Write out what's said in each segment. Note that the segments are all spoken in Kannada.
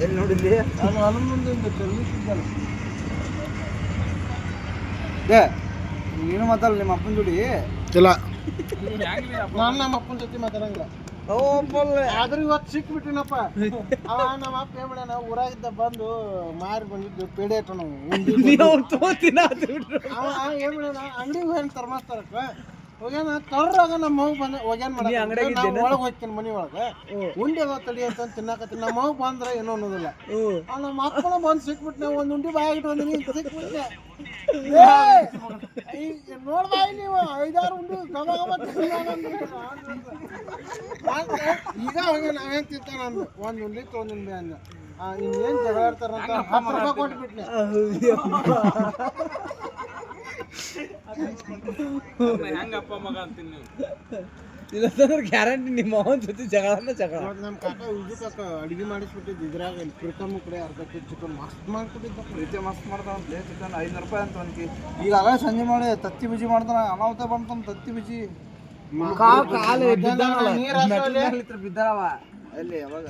ಎಲ್ಲಿ ನೋಡಿದ್ದಿ? ನಾನು ಹನುಮಂದಿಂದ ಚಲಿಸಿದ್ದಲ್ಲ. ಏ ನೀನು ಮಾತಾಡಲ್ಲ ನಿಮ್ಮ ಅಪ್ಪನ ಜೋಡಿ? ಇಲ್ಲ, ನಾನು ನಮ್ಮ ಅಪ್ಪನ ಜೊತೆ ಮಾತಾಡಂಗಿಲ್ಲ. ಆದ್ರೆ ಇವತ್ತು ಸಿಕ್ಬಿಟ್ಟಿನಪ್ಪ. ಅವ ನಮ್ಮ ಅಪ್ಪ ಏನ್ ಮಾಡ್ಯಾನ, ಊರಾಗಿದ್ದ ಬಂದು ಮಾರಿ ಬಂದಿದ್ದು ಪೇಡೆ ಇಟ್ಟು ನಾವು ಅವ ಏನ್ ಮಾಡ್ಯಾನ, ಅಂಗಡಿಗೆ ಹೋಗ್ಯಾನ ಥರ್ಮಾಸ್ತರಕ್ಕೆ ಹೋಗ್ಯಾನ. ಕರ್ರಾಗ ನಮ್ಮ ಮಗು ಬಂದ ಹೋಗ್ಯಾನ ಮಾಡಿ ಒಳಗೆ ಹೋಗ್ತೀನಿ ಮನೆ ಒಳಗೆ ಉಂಡಿ ಅದ ತಡಿ ಅಂತ ತಿನ್ನಾಕತ್ತೀನಿ. ನಮ್ಮ ಮಗು ಬಂದ್ರೆ ಏನೋ ಅನ್ನೋದಿಲ್ಲ. ನಮ್ಮ ಅಪ್ಪನ ಬಂದು ಸಿಕ್ಬಿಟ್ಟು ನಾವು ಒಂದು ಉಂಡಿ ಬಾಯಿಟ್ಟು ಬಂದಿನಿ ಸಿಕ್ಬಿಟ್ಟೆ. ನೋಡ್ಬಾ ನೀವು 5-6 ಉಂಡಿ ಗಮ ಈಗ ಹೋಗಿ ನಾವೇನು ತಿಂತಾನ ಅಂದ ಒಂದು ಉಂಡಿ ತೊಗೊಂಡಿನಿ ಅಂದ. ಇನ್ನೇನು ಜಗಳ ಆಡ್ತಾರಂತ 10 ರೂಪಾಯಿ ಕೊಟ್ಬಿಟ್ನೆ. ಹೆಂಗಪ್ಪ ಮಗ ಅಂತೀನಿ ಇಲ್ಲಂದ್ರೆ ಗ್ಯಾರಂಟಿ ನಿಮ್ಮ ಅವನ ಜೊತೆ ಜಗಳ. ನಮ್ಮ ಕಾಕ ಕಾಕ ಅಡುಗೆ ಮಾಡಿಸ್ಬಿಟ್ಟಿದ್ದು ಇದ್ರಾಗ ಪ್ರೀತಮ್ಮ ಕಡೆ ಅರ್ಧ ಕೆಜಿ ಚಿಕನ್ ಮಸ್ತ್ ಮಾಡ್ಕೊಟ್ಟಿದ್ದ. ಪ್ರೀತಿ ಮಸ್ತ್ ಮಾಡ್ತಾನ ಚಿಕನ್ 500 ರೂಪಾಯಿ ಅಂತ ಅನ್ಕಿ. ಈಗಾಗಲೇ ಸಂಜೆ ಮಾಡಿ ತತ್ತಿ ಬಜ್ಜಿ ಮಾಡ್ತಾನ. ಅನಾಹುತ ಬಂತಾನ ತತ್ತಿ ಬಜ್ಜಿ ಬಿದ್ದಾವ ಅಲ್ಲಿ ಅವಾಗ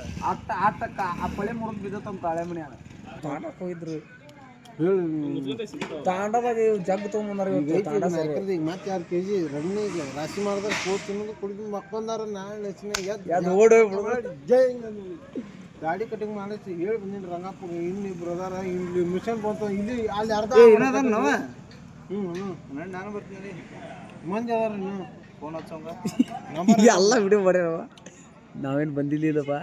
ಆಟಕ್ಕ ಆ ಪಳೆ ಮುರಿದು ಬಿದ್ದತ್ತಂತ ಹಳೆ ಮನೆ ತಾಂಡಕ್ಕೆ ಹೋಗಿದ್ರು. ತಾಂಡದಾಗ ಜಗ್ ತೊಗೊಂಬಂದಾರ. ಈಗ ಮತ್ತೆ 2 ಕೆಜಿ ರನ್ನಿಗೆ ರಾಶಿ ಮಾಡಿದ್ರೆ ಕೋಟ್ ತಿನ್ನೋದು ಕುಡಿದು ಮಕ್ಕೊಂಡಾರ. ನಾಳೆ ಗಾಡಿ ಕಟಿಂಗ್ ಮಾಡಿಸಿ ಹೇಳಿ ಬಂದಿನಿ ರಂಗಪ್ಪ. ಇನ್ನಿಬ್ರು ಅದಾರ, ಇಲ್ಲಿ ಮಿಷನ್ ಬಂತು ಇಲ್ಲಿ ಅಲ್ಲಿ ಅರ್ಧ ನಾನು ಬರ್ತೀನಿ. ಮಂದಿ ಅದಾರ. ಫೋನ್ ಹಚ್ಚೋಂಗ ಎಲ್ಲ ವಿಡಿಯೋ ಮಾಡ್ಯಾರವ. ನಾವೇನು ಬಂದಿಲ್ಲಪ್ಪ.